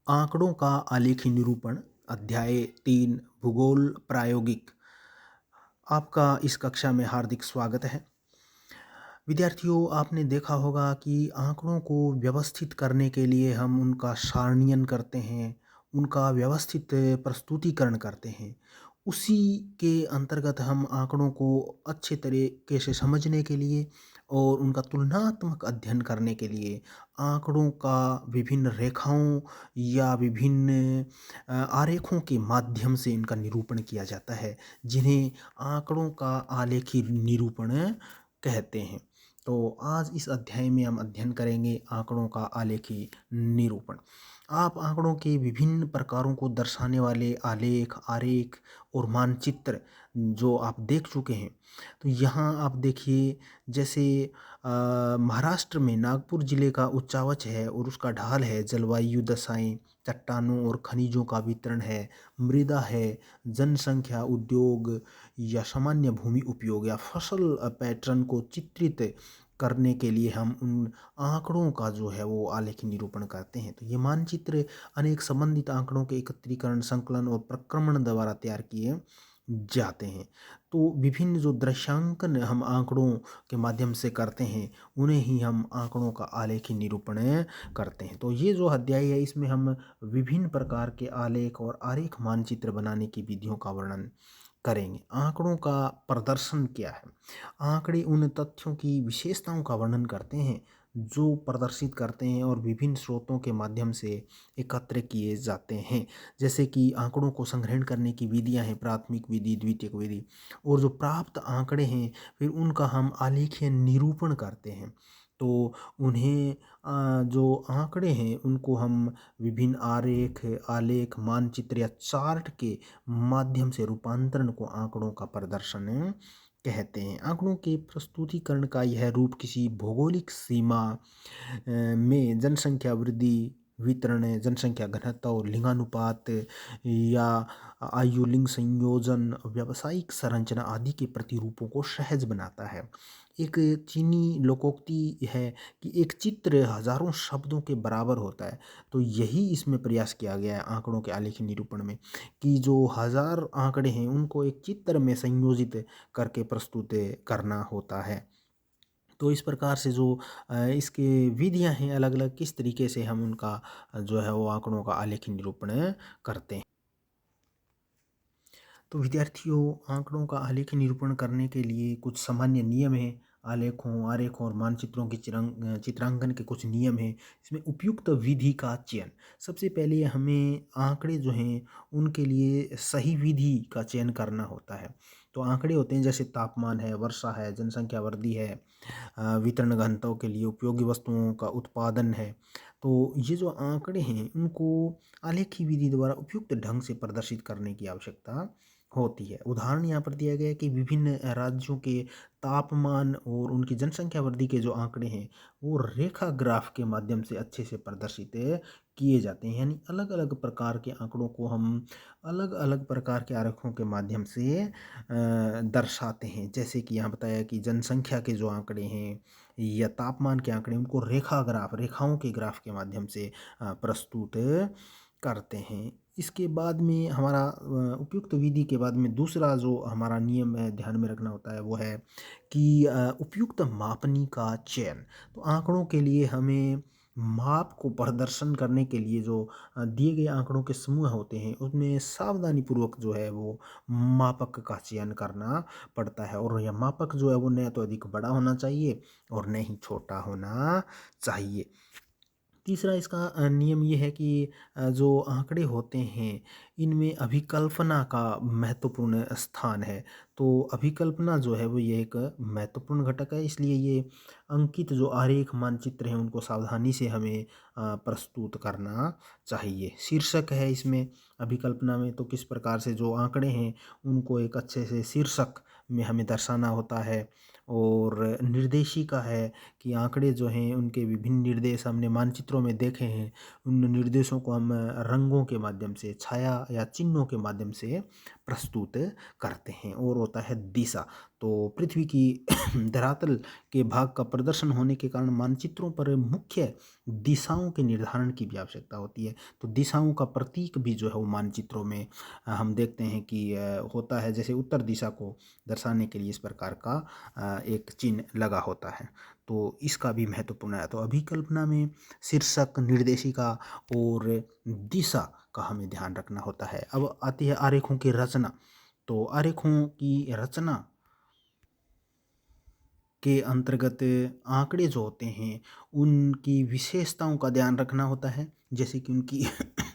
आंकड़ों का आलेखी निरूपण अध्याय 3 भूगोल प्रायोगिक। आपका इस कक्षा में हार्दिक स्वागत है। विद्यार्थियों, आपने देखा होगा कि आंकड़ों को व्यवस्थित करने के लिए हम उनका सारणीयन करते हैं, उनका व्यवस्थित प्रस्तुतिकरण करते हैं। उसी के अंतर्गत हम आंकड़ों को अच्छे तरीके से समझने के लिए और उनका तुलनात्मक अध्ययन करने के लिए आंकड़ों का विभिन्न रेखाओं या विभिन्न आरेखों के माध्यम से इनका निरूपण किया जाता है, जिन्हें आंकड़ों का आलेखी निरूपण कहते हैं। तो आज इस अध्याय में हम अध्ययन करेंगे आंकड़ों का आलेखी निरूपण। आप आंकड़ों के विभिन्न प्रकारों को दर्शाने वाले आलेख, आरेख और मानचित्र जो आप देख चुके हैं। तो यहाँ आप देखिए, जैसे महाराष्ट्र में नागपुर जिले का उच्चावच है और उसका ढाल है, जलवायु दशाएं, चट्टानों और खनिजों का वितरण है, मृदा है, जनसंख्या, उद्योग या सामान्य भूमि उपयोग या फसल पैटर्न को चित्रित करने के लिए हम उन आंकड़ों का जो है वो आलेखी निरूपण करते हैं। तो ये मानचित्र अनेक संबंधित आंकड़ों के एकत्रीकरण, संकलन और प्रक्रमण द्वारा तैयार किए जाते हैं। तो विभिन्न जो दृश्यांकन हम आंकड़ों के माध्यम से करते हैं, उन्हें ही हम आंकड़ों का आलेखी निरूपण करते हैं। तो ये जो अध्याय है, इसमें हम विभिन्न प्रकार के आलेख और आरेख मानचित्र बनाने की विधियों का वर्णन करेंगे। आंकड़ों का प्रदर्शन क्या है? आंकड़े उन तथ्यों की विशेषताओं का वर्णन करते हैं जो प्रदर्शित करते हैं और विभिन्न स्रोतों के माध्यम से एकत्र किए जाते हैं। जैसे कि आंकड़ों को संग्रहण करने की विधियां हैं, प्राथमिक विधि, द्वितीयक विधि, और जो प्राप्त आंकड़े हैं फिर उनका हम आलेखीय निरूपण करते हैं। तो उन्हें जो आंकड़े हैं उनको हम विभिन्न आरेख, आलेख, मानचित्र या चार्ट के माध्यम से रूपांतरण को आंकड़ों का प्रदर्शन कहते हैं। आंकड़ों के प्रस्तुतिकरण का यह रूप किसी भौगोलिक सीमा में जनसंख्या वृद्धि, वितरण, जनसंख्या घनत्व और लिंगानुपात या आयु लिंग संयोजन, व्यावसायिक संरचना आदि के प्रतिरूपों को सहज बनाता है। एक चीनी लोकोक्ति है कि एक चित्र हजारों शब्दों के बराबर होता है। तो यही इसमें प्रयास किया गया है आंकड़ों के आलेखी निरूपण में, कि जो हजार आंकड़े हैं उनको एक चित्र में संयोजित करके प्रस्तुत करना होता है। तो इस प्रकार से जो इसके विधियां हैं अलग अलग, किस तरीके से हम उनका जो है वो आंकड़ों का आलेखी निरूपण करते हैं। तो विद्यार्थियों, आंकड़ों का आलेखी निरूपण करने के लिए कुछ सामान्य नियम हैं। आलेखों, आरेखों और मानचित्रों के चित्रांकन के कुछ नियम हैं। इसमें उपयुक्त विधि का चयन। सबसे पहले हमें आंकड़े जो हैं उनके लिए सही विधि का चयन करना होता है। तो आंकड़े होते हैं जैसे तापमान है, वर्षा है, जनसंख्या वृद्धि है, वितरण घनत्व के लिए उपयोगी वस्तुओं का उत्पादन है। तो ये जो आंकड़े हैं उनको आलेखी विधि द्वारा उपयुक्त ढंग से प्रदर्शित करने की आवश्यकता होती है। उदाहरण यहाँ पर दिया गया है कि विभिन्न राज्यों के तापमान और उनकी जनसंख्या वृद्धि के जो आंकड़े हैं वो रेखा ग्राफ के माध्यम से अच्छे से प्रदर्शित किए जाते हैं। यानी अलग अलग प्रकार के आंकड़ों को हम अलग अलग प्रकार के आरेखों के माध्यम से दर्शाते हैं। जैसे कि यहाँ बताया कि जनसंख्या के जो आंकड़े हैं या तापमान के आंकड़े, उनको रेखाओं के ग्राफ के माध्यम से प्रस्तुत करते हैं। इसके बाद में हमारा उपयुक्त विधि के बाद में दूसरा जो हमारा नियम है ध्यान में रखना होता है वो है कि उपयुक्त मापनी का चयन। तो आंकड़ों के लिए हमें माप को प्रदर्शन करने के लिए जो दिए गए आंकड़ों के समूह होते हैं उसमें सावधानी पूर्वक जो है वो मापक का चयन करना पड़ता है। और यह मापक जो है वो न तो अधिक बड़ा होना चाहिए और न ही छोटा होना चाहिए। तीसरा इसका नियम ये है कि जो आंकड़े होते हैं इनमें अभिकल्पना का महत्वपूर्ण स्थान है। तो अभिकल्पना जो है वो ये एक महत्वपूर्ण घटक है, इसलिए ये अंकित जो आरेख मानचित्र हैं उनको सावधानी से हमें प्रस्तुत करना चाहिए। शीर्षक है इसमें अभिकल्पना में, तो किस प्रकार से जो आंकड़े हैं उनको एक अच्छे से शीर्षक में हमें दर्शाना होता है। और निर्देशिका है कि आंकड़े जो हैं उनके विभिन्न निर्देश हमने मानचित्रों में देखे हैं, उन निर्देशों को हम रंगों के माध्यम से, छाया या चिन्हों के माध्यम से प्रस्तुत करते हैं। और होता है दिशा। तो पृथ्वी की धरातल के भाग का प्रदर्शन होने के कारण मानचित्रों पर मुख्य दिशाओं के निर्धारण की भी आवश्यकता होती है। तो दिशाओं का प्रतीक भी जो है वो मानचित्रों में हम देखते हैं कि होता है। जैसे उत्तर दिशा को दर्शाने के लिए इस प्रकार का एक चिन्ह लगा होता है। तो इसका भी महत्वपूर्ण है। तो अभिकल्पना में शीर्षक, निर्देशिका और दिशा का हमें ध्यान रखना होता है। अब आती है आरेखों की रचना। तो आरेखों की रचना के अंतर्गत आंकड़े जो होते हैं उनकी विशेषताओं का ध्यान रखना होता है। जैसे कि उनकी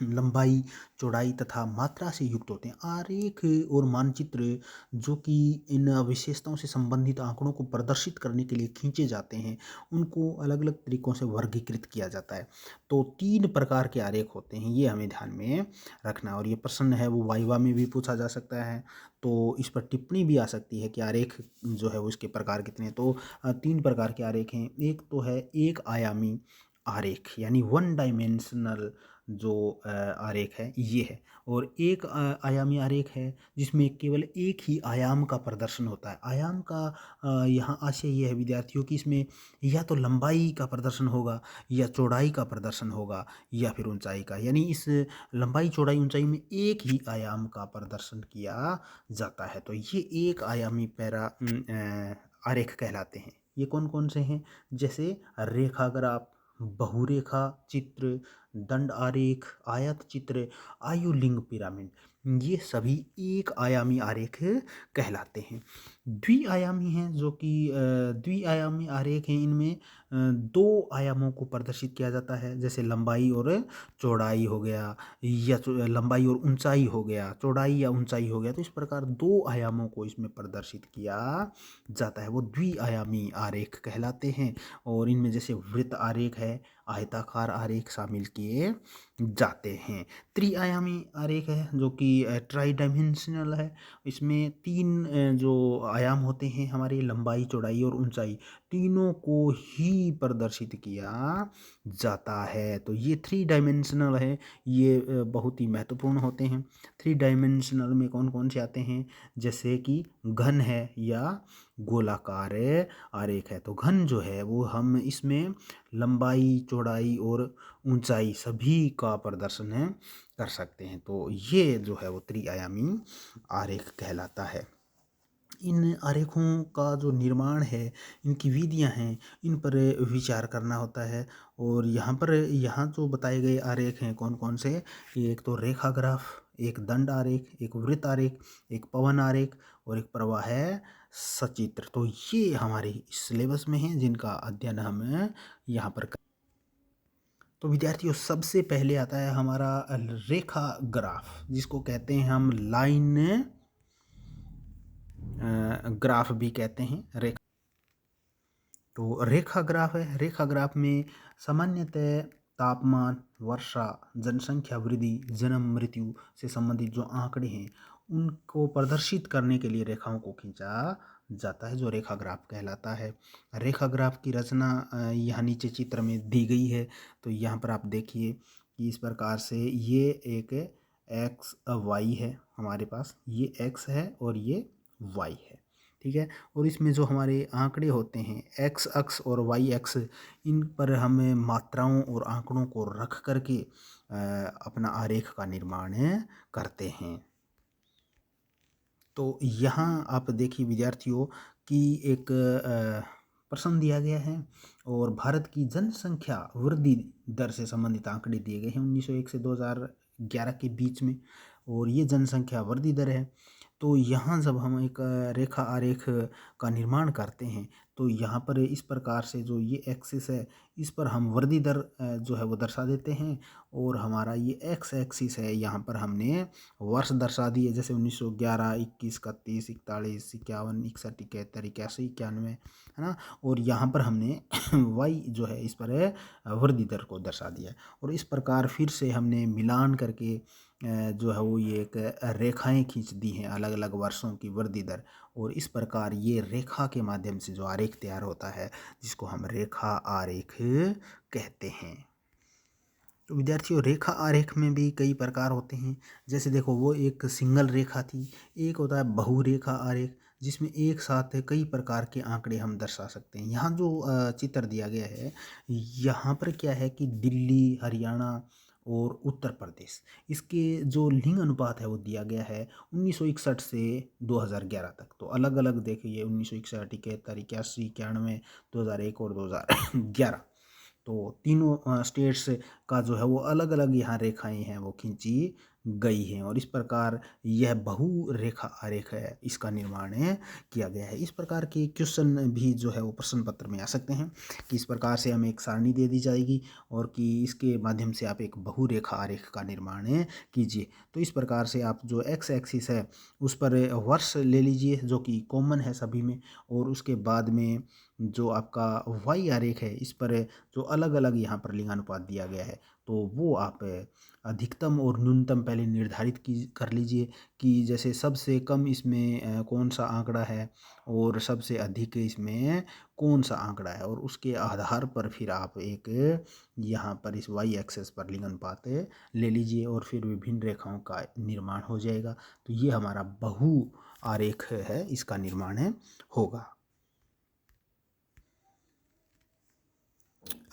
लंबाई, चौड़ाई तथा मात्रा से युक्त होते हैं। आरेख और मानचित्र जो कि इन विशेषताओं से संबंधित आंकड़ों को प्रदर्शित करने के लिए खींचे जाते हैं, उनको अलग अलग तरीकों से वर्गीकृत किया जाता है। तो 3 प्रकार के आरेख होते हैं, ये हमें ध्यान में रखना। और ये प्रश्न है वो वाइवा में भी पूछा जा सकता है। तो इस पर टिप्पणी भी आ सकती है कि आरेख जो है वो इसके प्रकार कितने हैं। तो 3 प्रकार के आरेख हैं। एक तो है एक आयामी आरेख, यानी वन डायमेंशनल जो आरेख है ये है। और एक आयामी आरेख है जिसमें केवल एक ही आयाम का प्रदर्शन होता है। आयाम का यहाँ आशय ये है विद्यार्थियों कि इसमें या तो लंबाई का प्रदर्शन होगा, या चौड़ाई का प्रदर्शन होगा, या फिर ऊंचाई का। यानी इस लंबाई, चौड़ाई, ऊंचाई में एक ही आयाम का प्रदर्शन किया जाता है। तो ये एक आयामी आरेख कहलाते हैं। ये कौन कौन से हैं? जैसे रेखाग्राफ, बहुरेखा चित्र, दंड आरेख, आयत चित्र, आयुलिंग पिरामिड, ये सभी एक आयामी आरेख कहलाते हैं। द्विआयामी हैं जो कि द्विआयामी आरेख हैं। इनमें 2 आयामों को प्रदर्शित किया जाता है। जैसे लंबाई और चौड़ाई हो गया, या लंबाई और ऊंचाई हो गया, चौड़ाई या ऊंचाई हो गया। तो इस प्रकार 2 आयामों को इसमें प्रदर्शित किया जाता है, वो द्विआयामी आरेख कहलाते हैं। और इनमें जैसे वृत्त आरेख है, आयताकार आरेख शामिल किए जाते हैं। त्रिआयामी आरेख है जो कि ट्राई डायमेंशनल है। इसमें 3 जो आयाम होते हैं हमारे, लंबाई, चौड़ाई और ऊंचाई, तीनों को ही प्रदर्शित किया जाता है। तो ये 3 डायमेंशनल है। ये बहुत ही महत्वपूर्ण होते हैं। 3 डायमेंशनल में कौन कौन से आते हैं? जैसे कि घन है या गोलाकार आरेख है। तो घन जो है वो हम इसमें लंबाई, चौड़ाई और ऊंचाई सभी का प्रदर्शन कर सकते हैं। तो ये जो है वो त्रिआयामी आरेख कहलाता है। इन आरेखों का जो निर्माण है, इनकी विधियां हैं, इन पर विचार करना होता है। और यहाँ जो बताए गए आरेख हैं कौन कौन से? एक तो रेखाग्राफ, एक दंड आरेख, एक वृत्त आरेख, एक पवन आरेख और एक प्रवाह है सचित्र। तो ये हमारे सिलेबस में हैं जिनका अध्ययन हम यहाँ पर तो विद्यार्थियों सबसे पहले आता है हमारा रेखा ग्राफ, जिसको कहते हैं हम लाइन ग्राफ भी कहते हैं। रेखा तो रेखा ग्राफ है। रेखा ग्राफ में सामान्यतः तापमान, वर्षा, जनसंख्या वृद्धि, जन्म मृत्यु से संबंधित जो आंकड़े हैं उनको प्रदर्शित करने के लिए रेखाओं को खींचा जाता है, जो रेखा ग्राफ कहलाता है। रेखा ग्राफ की रचना यहाँ नीचे चित्र में दी गई है। तो यहाँ पर आप देखिए कि इस प्रकार से ये एक एक्स वाई है हमारे पास, ये एक्स है और ये वाई है, ठीक है। और इसमें जो हमारे आंकड़े होते हैं एक्स अक्ष और वाई अक्ष, इन पर हमें मात्राओं और आंकड़ों को रख करके अपना आरेख का निर्माण करते हैं। तो यहाँ आप देखिए विद्यार्थियों कि एक प्रश्न दिया गया है और भारत की जनसंख्या वृद्धि दर से संबंधित आंकड़े दिए गए हैं 1901 से 2011 के बीच में। और ये जनसंख्या वृद्धि दर है। तो यहाँ जब हम एक रेखा आरेख का निर्माण करते हैं तो यहाँ पर इस प्रकार से जो ये एक्सिस है इस पर हम वृद्धि दर जो है वो दर्शा देते हैं। और हमारा ये एक्स एक्सिस है, यहाँ पर हमने वर्ष दर्शा दिए, जैसे 1911, 21, 31, 41, 51, 61, 71, 81, 91, है ना। और यहाँ पर हमने वाई जो है इस पर वृद्धि दर को दर्शा दिया। और इस प्रकार फिर से हमने मिलान करके जो है वो ये एक रेखाएं खींच दी हैं अलग अलग वर्षों की वृद्धि दर। और इस प्रकार ये रेखा के माध्यम से जो आरेख तैयार होता है जिसको हम रेखा आरेख कहते हैं। तो विद्यार्थियों रेखा आरेख में भी कई प्रकार होते हैं। जैसे देखो वो एक सिंगल रेखा थी, एक होता है बहुरेखा आरेख जिसमें एक साथ कई प्रकार के आंकड़े हम दर्शा सकते हैं। यहाँ जो चित्र दिया गया है, यहाँ पर क्या है कि दिल्ली, हरियाणा और उत्तर प्रदेश, इसके जो लिंग अनुपात है वो दिया गया है 1961 से 2011 तक। तो अलग अलग देखिए 1961, 71, 81, 91, 2001 और 2011। तो तीनों स्टेट्स का जो है वो अलग अलग यहाँ रेखाएं हैं वो खींची गई हैं, और इस प्रकार यह बहु रेखा आरेख है, इसका निर्माण किया गया है। इस प्रकार के क्वेश्चन भी जो है वो प्रश्न पत्र में आ सकते हैं कि इस प्रकार से हमें एक सारणी दे दी जाएगी और कि इसके माध्यम से आप एक बहु रेखा आरेख का निर्माण कीजिए। तो इस प्रकार से आप जो एक्स एक्सिस है उस पर वर्ष ले लीजिए जो कि कॉमन है सभी में, और उसके बाद में जो आपका वाई आरेख है इस पर जो अलग अलग यहाँ पर लिंगानुपात दिया गया है तो वो आप अधिकतम और न्यूनतम पहले निर्धारित की कर लीजिए कि जैसे सबसे कम इसमें कौन सा आंकड़ा है और सबसे अधिक इसमें कौन सा आंकड़ा है, और उसके आधार पर फिर आप एक यहाँ पर इस वाई एक्सेस पर लिंगानुपात ले लीजिए और फिर विभिन्न रेखाओं का निर्माण हो जाएगा। तो ये हमारा बहु आरेख है, इसका निर्माण होगा।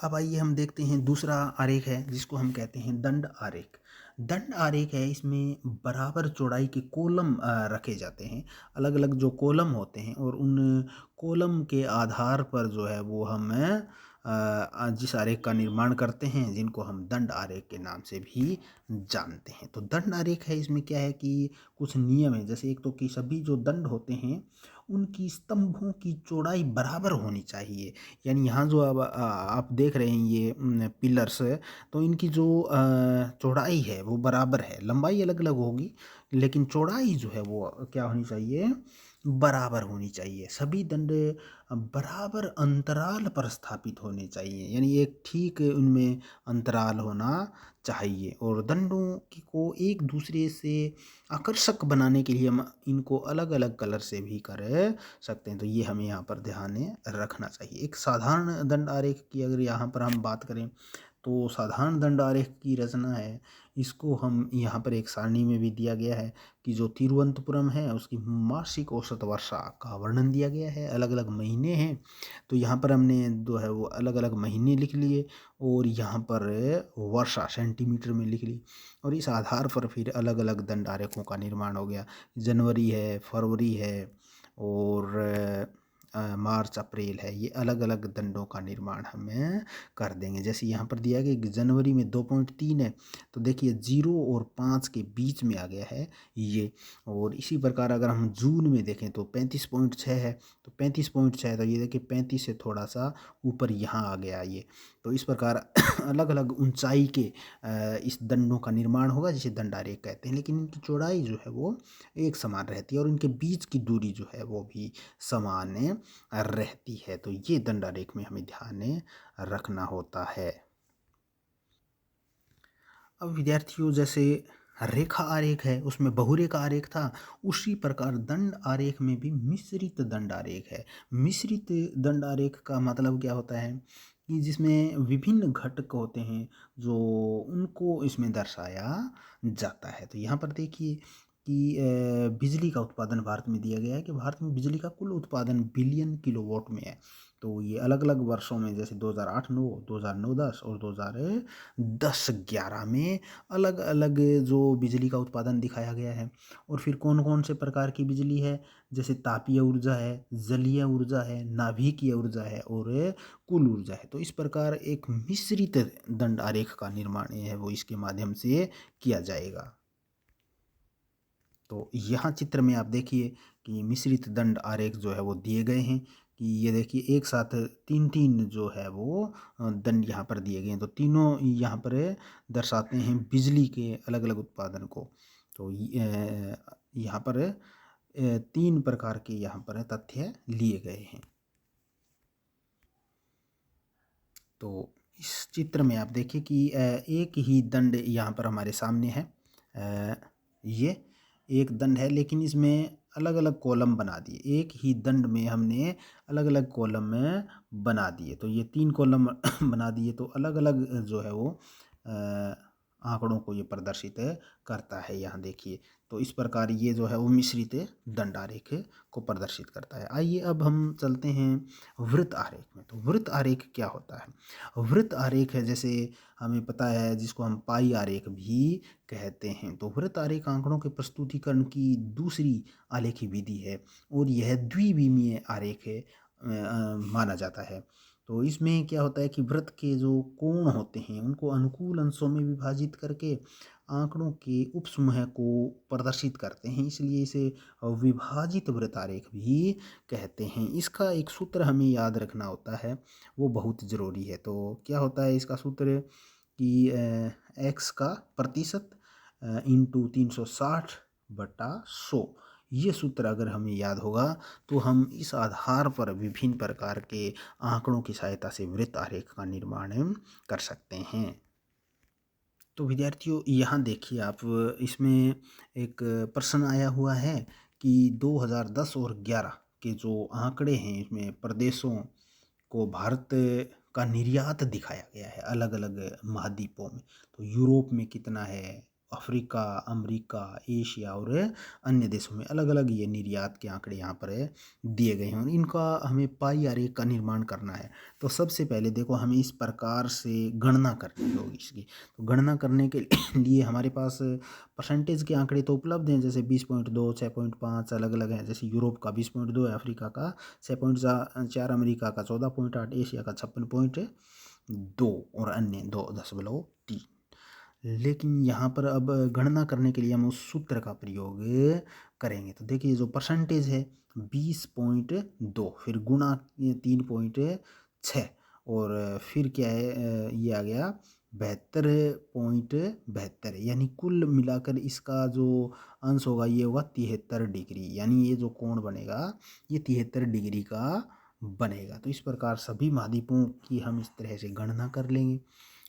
अब आइए हम देखते हैं दूसरा आरेख है जिसको हम कहते हैं दंड आरेख। दंड आरेख है, इसमें बराबर चौड़ाई के कॉलम रखे जाते हैं, अलग अलग जो कॉलम होते हैं, और उन कॉलम के आधार पर जो है वो हम जिस आरेख का निर्माण करते हैं जिनको हम दंड आरेख के नाम से भी जानते हैं। तो दंड आरेख है, इसमें क्या है कि कुछ नियम है। जैसे एक तो कि सभी जो दंड होते हैं उनकी स्तंभों की चौड़ाई बराबर होनी चाहिए। यानी यहाँ जो अब आप देख रहे हैं ये पिलर्स, तो इनकी जो चौड़ाई है वो बराबर है, लंबाई अलग अलग होगी लेकिन चौड़ाई जो है वो क्या होनी चाहिए, बराबर होनी चाहिए। सभी दंड बराबर अंतराल पर स्थापित होने चाहिए, यानी एक ठीक उनमें अंतराल होना चाहिए। और दंडों को एक दूसरे से आकर्षक बनाने के लिए हम इनको अलग अलग कलर से भी कर सकते हैं। तो ये हमें यहाँ पर ध्यान रखना चाहिए। एक साधारण दंड आरेख की अगर यहाँ पर हम बात करें तो साधारण दंड आरेख की रचना है, इसको हम यहाँ पर एक सारणी में भी दिया गया है कि जो तिरुवनंतपुरम है उसकी मासिक औसत वर्षा का वर्णन दिया गया है, अलग अलग महीने हैं। तो यहाँ पर हमने जो है वो अलग अलग महीने लिख लिए और यहाँ पर वर्षा सेंटीमीटर में लिख ली, और इस आधार पर फिर अलग अलग दंड आरेखों का निर्माण हो गया। जनवरी है, फरवरी है और मार्च अप्रैल है, ये अलग अलग दंडों का निर्माण हमें कर देंगे। जैसे यहाँ पर दिया गया कि जनवरी में 2.3 है, तो देखिए 0 और 5 के बीच में आ गया है ये। और इसी प्रकार अगर हम जून में देखें तो 35.6 है, तो 35.6 तो ये देखिए 35 से थोड़ा सा ऊपर यहाँ आ गया ये। तो इस प्रकार अलग अलग ऊंचाई के इस दंडों का निर्माण होगा जिसे दंडारेख कहते हैं, लेकिन इनकी चौड़ाई जो है वो एक समान रहती है और इनके बीच की दूरी जो है वो भी समान रहती है। तो ये दंडारेख में हमें ध्यान रखना होता है। अब विद्यार्थियों जैसे रेखा आरेख है उसमें बहुरेखा आरेख था, उसी प्रकार दंड आरेख में भी मिश्रित दंड आरेख है। मिश्रित दंड आरेख का मतलब क्या होता है कि जिसमें विभिन्न घटक होते हैं जो उनको इसमें दर्शाया जाता है। तो यहाँ पर देखिए कि बिजली का उत्पादन भारत में दिया गया है कि भारत में बिजली का कुल उत्पादन बिलियन किलोवाट में है। तो ये अलग अलग वर्षों में जैसे 2008-9, 2009-10 और 2010-11 में अलग अलग जो बिजली का उत्पादन दिखाया गया है। और फिर कौन कौन से प्रकार की बिजली है, जैसे तापीय ऊर्जा है, जलीय ऊर्जा है, नाभिकीय ऊर्जा है और कुल ऊर्जा है। तो इस प्रकार एक मिश्रित दंड आरेख का निर्माण है वो इसके माध्यम से किया जाएगा। तो यहाँ चित्र में आप देखिए कि मिश्रित दंड आरेख जो है वो दिए गए हैं कि ये देखिए एक साथ तीन तीन जो है वो दंड यहाँ पर दिए गए हैं। तो तीनों यहाँ पर दर्शाते हैं बिजली के अलग अलग उत्पादन को। तो यहाँ पर तीन प्रकार के यहाँ पर तथ्य लिए गए हैं। तो इस चित्र में आप देखिए कि एक ही दंड यहाँ पर हमारे सामने है। ये एक दंड है लेकिन इसमें अलग अलग कॉलम बना दिए, एक ही दंड में हमने अलग अलग कॉलम में बना दिए। तो ये 3 कॉलम बना दिए, तो अलग अलग जो है वो आंकड़ों को ये प्रदर्शित करता है। यहाँ देखिए, तो इस प्रकार ये जो है वो मिश्रित दंड आरेख को प्रदर्शित करता है। आइए अब हम चलते हैं वृत्त आरेख में। तो वृत्त आरेख क्या होता है? वृत्त आरेख है, जैसे हमें पता है, जिसको हम पाई आरेख भी कहते हैं। तो वृत्त आरेख आंकड़ों के प्रस्तुतिकरण की दूसरी आलेखी विधि है और यह द्विविमीय आरेख माना जाता है। तो इसमें क्या होता है कि वृत्त के जो कोण होते हैं उनको अनुकूल अंशों में विभाजित करके आंकड़ों के उपसमूह को प्रदर्शित करते हैं, इसलिए इसे विभाजित वृत्त आरेख भी कहते हैं। इसका एक सूत्र हमें याद रखना होता है, वो बहुत ज़रूरी है। तो क्या होता है इसका सूत्र कि एक्स का प्रतिशत इंटू 360/100, ये सूत्र अगर हमें याद होगा तो हम इस आधार पर विभिन्न प्रकार के आंकड़ों की सहायता से वृत्त आरेख का निर्माण कर सकते हैं। तो विद्यार्थियों, यहाँ देखिए आप, इसमें एक प्रश्न आया हुआ है कि 2010 और 11 के जो आंकड़े हैं, इसमें प्रदेशों को भारत का निर्यात दिखाया गया है अलग अलग महाद्वीपों में। तो यूरोप में कितना है, अफ्रीका, अमेरिका, एशिया और अन्य देशों में अलग अलग ये निर्यात के आंकड़े यहाँ पर दिए गए हैं और इनका हमें पाई आरेख का निर्माण करना है। तो सबसे पहले देखो, हमें इस प्रकार से गणना करनी होगी इसकी। तो गणना करने के लिए हमारे पास परसेंटेज के आंकड़े तो उपलब्ध हैं, जैसे 20.2, 6.5 अलग अलग हैं। जैसे यूरोप का 20.2 है, अफ्रीका का 6.4, अमेरिका का 14.8, एशिया का 56.2 और अन्य 2.3। लेकिन यहाँ पर अब गणना करने के लिए हम उस सूत्र का प्रयोग करेंगे। तो देखिए, जो परसेंटेज है 20.2, फिर गुणा 3.6 और फिर क्या है, ये आ गया 72.72, यानी कुल मिलाकर इसका जो अंश होगा ये होगा 73 डिग्री, यानी ये जो कोण बनेगा ये 73 डिग्री का बनेगा। तो इस प्रकार सभी महाद्वीपों की हम इस तरह से गणना कर लेंगे।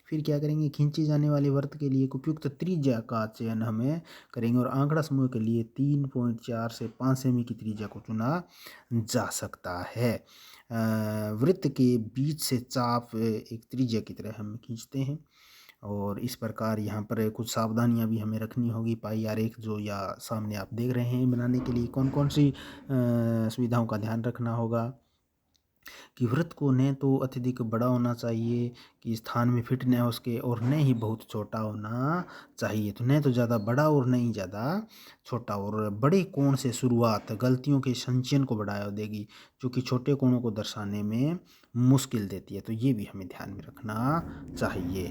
फिर क्या करेंगे, खींचे जाने वाले वृत्त के लिए एक उपयुक्त त्रिज्या का चयन हमें करेंगे और आंकड़ा समूह के लिए 3.4 से 5 सेमी की त्रिज्या को चुना जा सकता है। वृत्त के बीच से चाप एक त्रिज्या की तरह हम खींचते हैं और इस प्रकार यहाँ पर कुछ सावधानियाँ भी हमें रखनी होगी। पाई आरेख जो या सामने आप देख रहे हैं, बनाने के लिए कौन कौन सी सुविधाओं का ध्यान रखना होगा कि वृत्त को न तो अत्यधिक बड़ा होना चाहिए कि स्थान में फिट न हो उसके, और न ही बहुत छोटा होना चाहिए। तो न तो ज़्यादा बड़ा और न ही ज़्यादा छोटा। और बड़े कोण से शुरुआत गलतियों के संचयन को बढ़ावा देगी, जो कि छोटे कोणों को दर्शाने में मुश्किल देती है। तो ये भी हमें ध्यान में रखना चाहिए।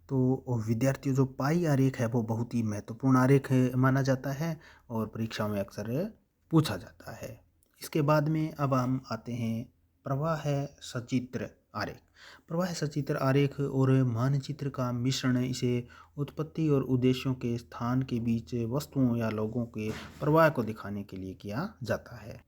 तो विद्यार्थियों, जो पाई आरेख है वो बहुत ही महत्वपूर्ण आरेख माना जाता है और परीक्षाओं में अक्सर पूछा जाता है। इसके बाद में अब हम आते हैं प्रवाह सचित्र आरेख। प्रवाह सचित्र आरेख और मानचित्र का मिश्रण इसे उत्पत्ति और उद्देश्यों के स्थान के बीच वस्तुओं या लोगों के प्रवाह को दिखाने के लिए किया जाता है।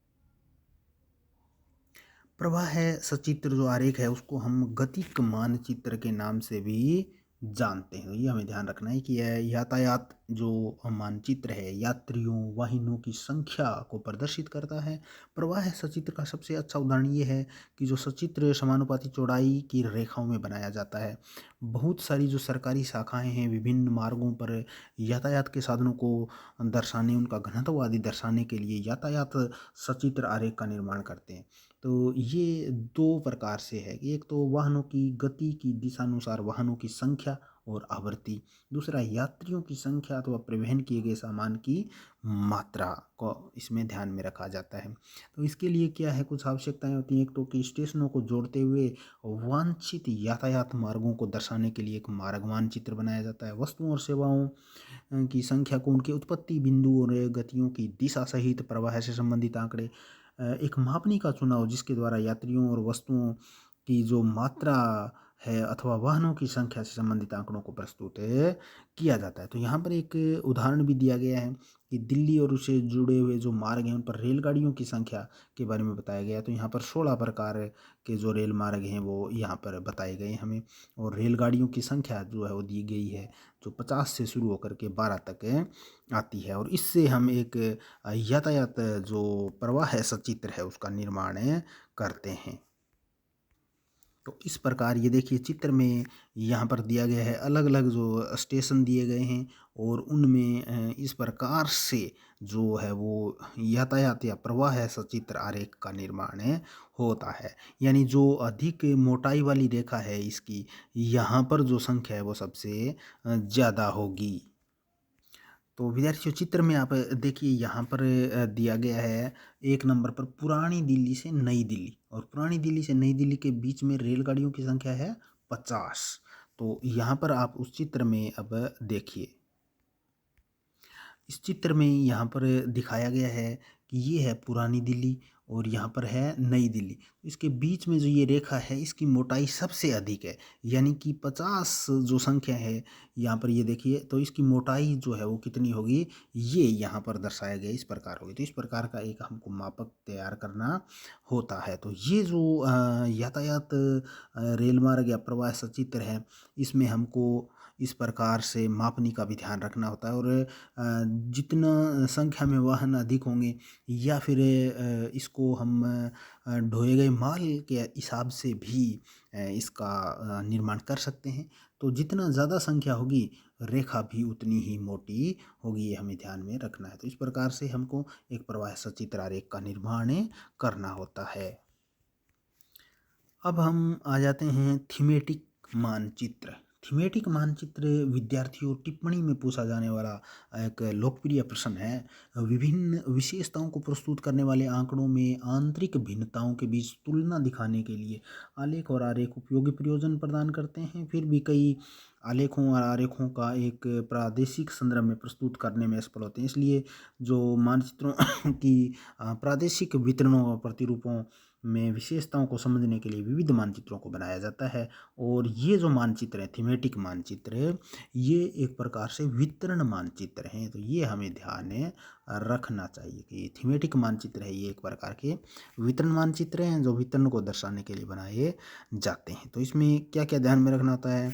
प्रवाह सचित्र जो आरेख है उसको हम गतिक मानचित्र के नाम से भी जानते हैं। ये हमें ध्यान रखना है कि यह यातायात जो मानचित्र है यात्रियों वाहनों की संख्या को प्रदर्शित करता है। प्रवाह सचित्र का सबसे अच्छा उदाहरण ये है कि जो सचित्र समानुपाती चौड़ाई की रेखाओं में बनाया जाता है। बहुत सारी जो सरकारी शाखाएं हैं विभिन्न मार्गों पर यातायात के साधनों को दर्शाने, उनका घनत्व आदि दर्शाने के लिए यातायात सचित्र आरेख का निर्माण करते हैं। तो ये दो प्रकार से है कि एक तो वाहनों की गति की दिशानुसार वाहनों की संख्या और आवृत्ति, दूसरा यात्रियों की संख्या अथवा परिवहन किए गए सामान की मात्रा को इसमें ध्यान में रखा जाता है। तो इसके लिए क्या है, कुछ आवश्यकताएं होती हैं। एक तो कि स्टेशनों को जोड़ते हुए वांछित यातायात मार्गों को दर्शाने के लिए एक मार्ग मानचित्र बनाया जाता है। वस्तुओं और सेवाओं की संख्या को उनके उत्पत्ति बिंदु और गतियों की दिशा सहित प्रवाह से संबंधित आंकड़े, एक मापनी का चुनाव जिसके द्वारा यात्रियों और वस्तुओं की जो मात्रा है अथवा वाहनों की संख्या से संबंधित आंकड़ों को प्रस्तुत किया जाता है। तो यहाँ पर एक उदाहरण भी दिया गया है कि दिल्ली और उससे जुड़े हुए जो मार्ग हैं उन पर रेलगाड़ियों की संख्या के बारे में बताया गया है। तो यहाँ पर 16 प्रकार के जो रेल मार्ग हैं वो यहाँ पर बताए गए हमें, और रेलगाड़ियों की संख्या जो है वो दी गई है जो 50 से शुरू होकर के 12 तक आती है। और इससे हम एक यातायात जो प्रवाह है सचित्र है उसका निर्माण करते हैं। तो इस प्रकार ये देखिए चित्र में यहाँ पर दिया गया है, अलग अलग जो स्टेशन दिए गए हैं और उनमें इस प्रकार से जो है वो यातायात या प्रवाह है सचित्र आरेख का निर्माण होता है। यानी जो अधिक मोटाई वाली रेखा है इसकी, यहाँ पर जो संख्या है वो सबसे ज़्यादा होगी। तो विद्यार्थियों चित्र में आप देखिए यहाँ पर दिया गया है एक नंबर पर पुरानी दिल्ली से नई दिल्ली, और पुरानी दिल्ली से नई दिल्ली के बीच में रेलगाड़ियों की संख्या है 50। तो यहाँ पर आप उस चित्र में अब देखिए, इस चित्र में यहाँ पर दिखाया गया है कि ये है पुरानी दिल्ली और यहाँ पर है नई दिल्ली। इसके बीच में जो ये रेखा है इसकी मोटाई सबसे अधिक है, यानी कि 50 जो संख्या है यहाँ पर ये देखिए, तो इसकी मोटाई जो है वो कितनी होगी ये यहाँ पर दर्शाया गया इस प्रकार होगी। तो इस प्रकार का एक हमको मापक तैयार करना होता है। तो ये जो यातायात रेल मार्ग या प्रवाह सचित्र है, इसमें हमको इस प्रकार से मापनी का भी ध्यान रखना होता है। और जितना संख्या में वाहन अधिक होंगे या फिर इसको हम ढोए गए माल के हिसाब से भी इसका निर्माण कर सकते हैं। तो जितना ज़्यादा संख्या होगी रेखा भी उतनी ही मोटी होगी, ये हमें ध्यान में रखना है। तो इस प्रकार से हमको एक प्रवाह सचित्र आरेख का निर्माण करना होता है। अब हम आ जाते हैं थीमेटिक मानचित्र। थीमेटिक मानचित्र विद्यार्थियों टिप्पणी में पूछा जाने वाला एक लोकप्रिय प्रश्न है। विभिन्न विशेषताओं को प्रस्तुत करने वाले आंकड़ों में आंतरिक भिन्नताओं के बीच तुलना दिखाने के लिए आलेख और आरेख उपयोगी प्रयोजन प्रदान करते हैं। फिर भी कई आलेखों और आरेखों का एक प्रादेशिक संदर्भ में प्रस्तुत करने में असफल होते हैं। इसलिए जो मानचित्रों की प्रादेशिक वितरणों और प्रतिरूपों में विशेषताओं को समझने के लिए विविध मानचित्रों को बनाया जाता है। और ये जो मानचित्र है थीमेटिक मानचित्र, ये एक प्रकार से वितरण मानचित्र हैं। तो ये हमें ध्यान रखना चाहिए कि थीमेटिक मानचित्र है, ये एक प्रकार के वितरण मानचित्र हैं जो वितरण को दर्शाने के लिए बनाए जाते हैं। तो इसमें क्या क्या ध्यान में रखना होता है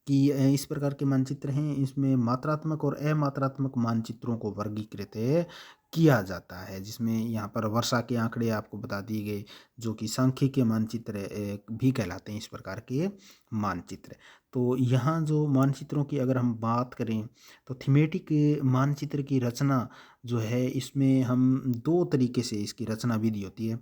कि इस प्रकार के मानचित्र हैं, इसमें मात्रात्मक और अमात्रात्मक मानचित्रों को वर्गीकृत किया जाता है, जिसमें यहाँ पर वर्षा के आंकड़े आपको बता दिए गए जो कि सांख्यिकीय मानचित्र भी कहलाते हैं इस प्रकार के मानचित्र। तो यहाँ जो मानचित्रों की अगर हम बात करें तो थीमेटिक मानचित्र की रचना जो है इसमें हम दो तरीके से इसकी रचना विधि होती है।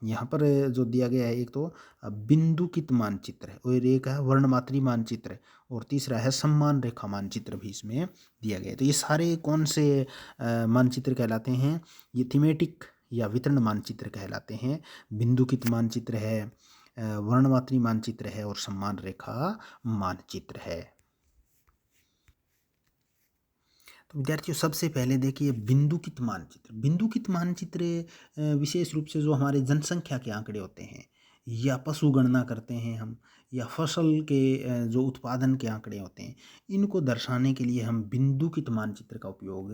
यहाँ पर जो दिया गया है एक तो बिंदुकित मानचित्र है और एक है वर्णमात्री मानचित्र और तीसरा है सम्मान रेखा मानचित्र भी इसमें दिया गया है। तो ये सारे कौन से मानचित्र कहलाते हैं? ये थीमेटिक या वितरण मानचित्र कहलाते हैं। बिंदुकित मानचित्र है, वर्णमात्री मानचित्र है और सम्मान रेखा मानचित्र है। तो विद्यार्थियों सबसे पहले देखिए बिंदुकित मानचित्र। बिंदुकित मानचित्र विशेष रूप से जो हमारे जनसंख्या के आंकड़े होते हैं या पशु गणना करते हैं हम, या फसल के जो उत्पादन के आंकड़े होते हैं, इनको दर्शाने के लिए हम बिंदुकित मानचित्र का उपयोग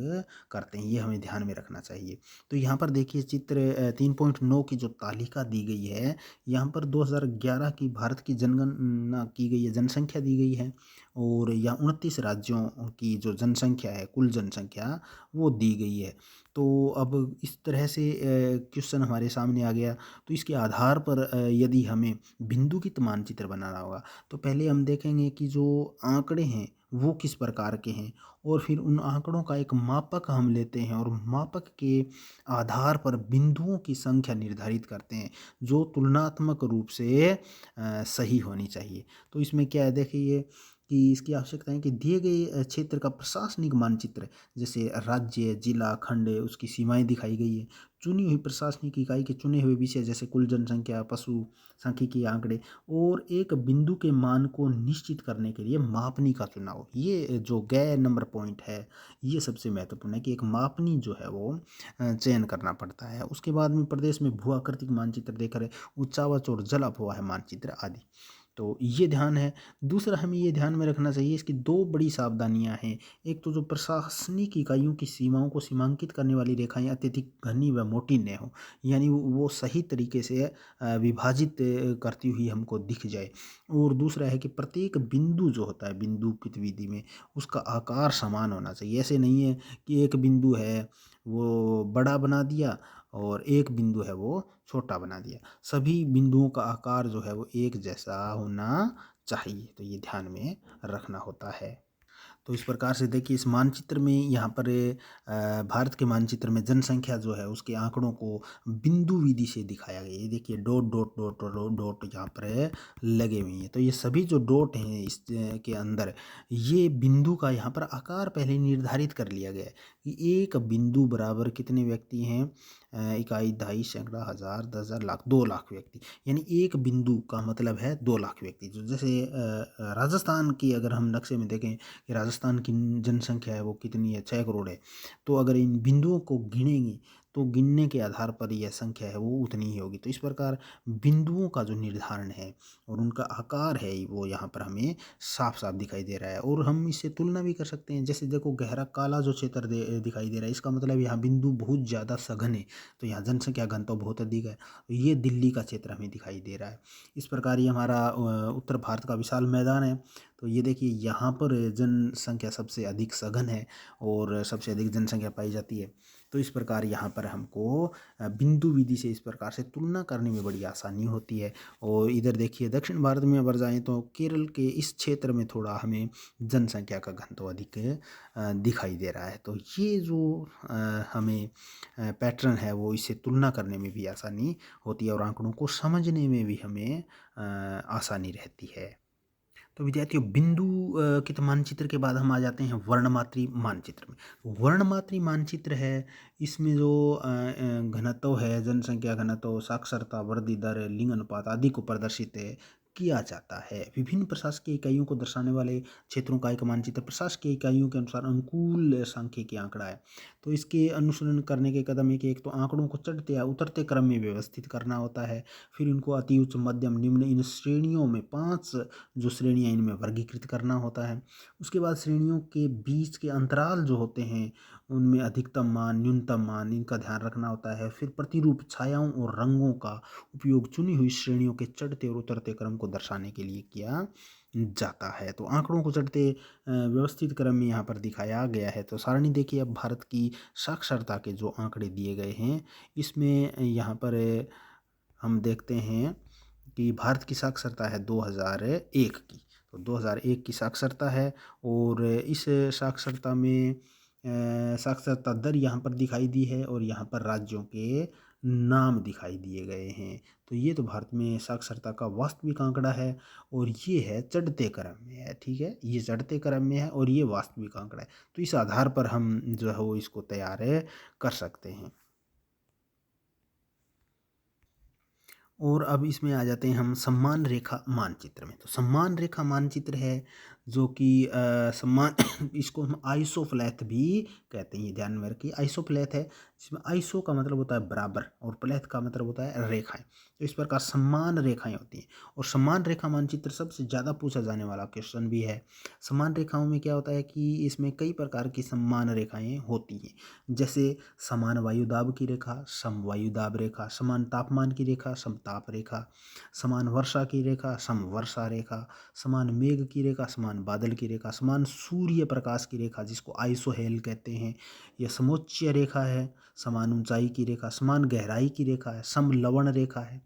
करते हैं। ये हमें ध्यान में रखना चाहिए। तो यहाँ पर देखिए चित्र 3.9 की जो तालिका दी गई है, यहाँ पर 2011 की भारत की जनगणना की गई है, जनसंख्या दी गई है और या 29 राज्यों की जो जनसंख्या है, कुल जनसंख्या वो दी गई है। तो अब इस तरह से क्वेश्चन हमारे सामने आ गया। तो इसके आधार पर यदि हमें बिंदुकित मानचित्र बनाना होगा तो पहले हम देखेंगे कि जो आंकड़े हैं वो किस प्रकार के हैं, और फिर उन आंकड़ों का एक मापक हम लेते हैं और मापक के आधार पर बिंदुओं की संख्या निर्धारित करते हैं जो तुलनात्मक रूप से सही होनी चाहिए। तो इसमें क्या है देखिए कि इसकी आवश्यकता है कि दिए गए क्षेत्र का प्रशासनिक मानचित्र, जैसे राज्य, जिला, खंड, उसकी सीमाएं दिखाई गई है। चुनी हुई प्रशासनिक इकाई के चुने हुए विषय जैसे कुल जनसंख्या, पशु सांख्यिकीय आंकड़े और एक बिंदु के मान को निश्चित करने के लिए मापनी का चुनाव, ये जो गैर नंबर पॉइंट है ये सबसे महत्वपूर्ण है कि एक मापनी जो है वो चयन करना पड़ता है। उसके बाद में प्रदेश में भू आकृतिक मानचित्र देकर उच्चावच और जल अफवाह मानचित्र आदि। तो ये ध्यान है। दूसरा हमें ये ध्यान में रखना चाहिए, इसकी दो बड़ी सावधानियां हैं। एक तो जो प्रशासनिक इकाइयों की सीमाओं को सीमांकित करने वाली रेखाएं अत्यधिक घनी व मोटी न हो, यानी वो सही तरीके से विभाजित करती हुई हमको दिख जाए। और दूसरा है कि प्रत्येक बिंदु जो होता है बिंदुकित विधि में उसका आकार समान होना चाहिए। ऐसे नहीं है कि एक बिंदु है वो बड़ा बना दिया और एक बिंदु है वो छोटा बना दिया। सभी बिंदुओं का आकार जो है वो एक जैसा होना चाहिए, तो ये ध्यान में रखना होता है। तो इस प्रकार से देखिए इस मानचित्र में यहाँ पर भारत के मानचित्र में जनसंख्या जो है उसके आंकड़ों को बिंदु विधि से दिखाया गया है। ये देखिए dot dot dot dot dot यहाँ पर लगे हुए हैं। तो ये सभी जो डॉट हैं इस के अंदर ये बिंदु का यहाँ पर आकार पहले निर्धारित कर लिया गया है कि एक बिंदु बराबर कितने व्यक्ति हैं, इकाई, दहाई, सैकड़ा, हजार, 10,000, लाख, 2 लाख व्यक्ति। यानी एक बिंदु का मतलब है 2 लाख व्यक्ति। जो जैसे राजस्थान की अगर हम नक्शे में देखें कि राजस्थान की जनसंख्या है वो कितनी है, 6 करोड़ है। तो अगर इन बिंदुओं को गिनेंगे तो गिनने के आधार पर यह संख्या है वो उतनी ही होगी। तो इस प्रकार बिंदुओं का जो निर्धारण है और उनका आकार है वो यहाँ पर हमें साफ साफ दिखाई दे रहा है। और हम इससे तुलना भी कर सकते हैं। जैसे देखो गहरा काला जो क्षेत्र दिखाई दे रहा है, इसका मतलब यहाँ बिंदु बहुत ज़्यादा सघन है, तो यहाँ जनसंख्या घनत्व बहुत अधिक है। तो ये दिल्ली का क्षेत्र हमें दिखाई दे रहा है। इस प्रकार ये हमारा उत्तर भारत का विशाल मैदान है। तो ये देखिए यहाँ पर जनसंख्या सबसे अधिक सघन है और सबसे अधिक जनसंख्या पाई जाती है। तो इस प्रकार यहाँ पर हमको बिंदु विधि से इस प्रकार से तुलना करने में बड़ी आसानी होती है। और इधर देखिए दक्षिण भारत में अगर जाएँ तो केरल के इस क्षेत्र में थोड़ा हमें जनसंख्या का घनत्व अधिक दिखाई दे रहा है। तो ये जो हमें पैटर्न है वो इससे तुलना करने में भी आसानी होती है और आंकड़ों को समझने में भी हमें आसानी रहती है। तो विद्यार्थियों बिंदु मानचित्र के बाद हम आ जाते हैं वर्णमात्री मानचित्र में। वर्णमात्री मानचित्र है, इसमें जो घनत्व है, जनसंख्या घनत्व, साक्षरता, वृद्धि दर, लिंग अनुपात आदि को प्रदर्शित किया जाता है। विभिन्न प्रशासकीय इकाइयों को दर्शाने वाले क्षेत्रों का एक मानचित्र प्रशासकीय इकाइयों के अनुसार अनुकूल सांख्यिकी आंकड़ा है। तो इसके अनुसरण करने के कदम एक तो आंकड़ों को चढ़ते या उतरते क्रम में व्यवस्थित करना होता है। फिर इनको अति उच्च, मध्यम, निम्न, इन श्रेणियों में 5 जो श्रेणियाँ इनमें वर्गीकृत करना होता है। उसके बाद श्रेणियों के बीच के अंतराल जो होते हैं उनमें अधिकतम मान, न्यूनतम मान, इनका ध्यान रखना होता है। फिर प्रतिरूप, छायाओं और रंगों का उपयोग चुनी हुई श्रेणियों के चढ़ते और उतरते क्रम को दर्शाने के लिए किया जाता है। तो आंकड़ों को चढ़ते व्यवस्थित क्रम में यहाँ पर दिखाया गया है। तो सारणी देखिए, अब भारत की साक्षरता के जो आंकड़े दिए गए हैं इसमें यहाँ पर हम देखते हैं कि भारत की साक्षरता है 2001 की। तो 2001 की साक्षरता है और इस साक्षरता में साक्षरता दर यहाँ पर दिखाई दी है और यहाँ पर राज्यों के नाम दिखाई दिए गए हैं। तो ये तो भारत में साक्षरता का वास्तविक आंकड़ा है और ये है चढ़ते क्रम में है। ठीक है, ये चढ़ते क्रम में है और ये वास्तविक आंकड़ा है। तो इस आधार पर हम जो है वो इसको तैयार कर सकते हैं। और अब इसमें आ जाते हैं हम सम्मान रेखा मानचित्र में। तो सम्मान रेखा मानचित्र है जो कि सम्मान इसको हम आइसोफ्लैथ भी कहते हैं। ये ध्यान में रखिए, आइसोफ्लैथ है जिसमें आइसो का मतलब होता है बराबर और फ्लैथ का मतलब होता है रेखाएं। तो इस प्रकार सम्मान रेखाएं होती हैं और सम्मान रेखा मानचित्र सबसे ज़्यादा पूछा जाने वाला क्वेश्चन भी है। सम्मान रेखाओं में क्या होता है कि इसमें कई प्रकार की सम्मान रेखाएं होती हैं, जैसे समान वायुदाब की रेखा, समवायुदाब रेखा, समान तापमान की रेखा, समताप रेखा, समान वर्षा की रेखा, समवर्षा रेखा, समान मेघ की रेखा, समान बादल की रेखा, समान सूर्य प्रकाश की रेखा जिसको आइसोहेल कहते हैं, यह समोच्च रेखा है, समान ऊंचाई की रेखा, समान गहराई की रेखा है, समलवण रेखा है।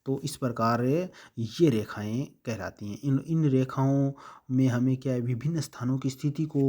तो इस प्रकार ये रेखाएं कहलाती हैं। इन इन रेखाओं में हमें क्या है, विभिन्न स्थानों की स्थिति को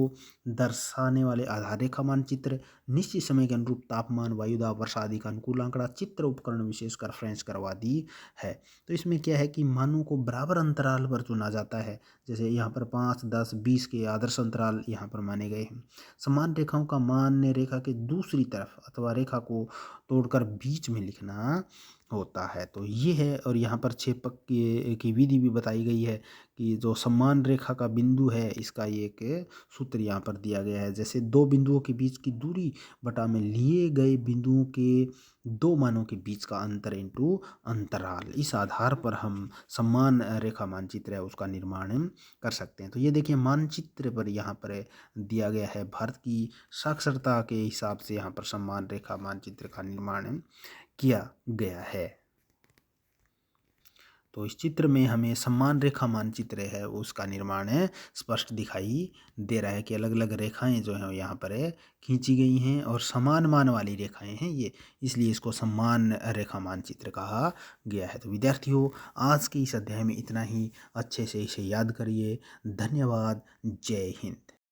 दर्शाने वाले आधार रेखा मानचित्र, निश्चित समय के अनुरूप तापमान, वायुदाब, वर्षा आदि का अनुकूल आंकड़ा, चित्र उपकरण विशेषकर फ्रेंच करवा दी है। तो इसमें क्या है कि मानों को बराबर अंतराल पर चुना जाता है। जैसे यहाँ पर 5, 10, 20 के आदर्श अंतराल यहाँ पर माने गए हैं। समान रेखाओं का मान रेखा के दूसरी तरफ अथवा रेखा को तोड़कर बीच में लिखना होता है। तो ये है। और यहाँ पर छेपक की विधि भी बताई गई है कि जो सम्मान रेखा का बिंदु है इसका एक सूत्र यहाँ पर दिया गया है। जैसे दो बिंदुओं के बीच की दूरी बटा में लिए गए बिंदुओं के दो मानों के बीच का अंतर इंटू अंतराल, इस आधार पर हम सम्मान रेखा मानचित्र है उसका निर्माण कर सकते हैं। तो ये देखिए मानचित्र पर यहाँ पर दिया गया है भारत की साक्षरता के हिसाब से यहाँ पर सम्मान रेखा मानचित्र का निर्माण किया गया है। तो इस चित्र में हमें सम्मान रेखा मानचित्र है उसका निर्माण है स्पष्ट दिखाई दे रहा है कि अलग अलग रेखाएं जो हैं यहाँ पर है खींची गई हैं और समान मान वाली रेखाएं हैं ये, इसलिए इसको सम्मान रेखा मानचित्र कहा गया है। तो विद्यार्थियों, आज के इस अध्याय में इतना ही। अच्छे से इसे याद करिए। धन्यवाद। जय हिंद।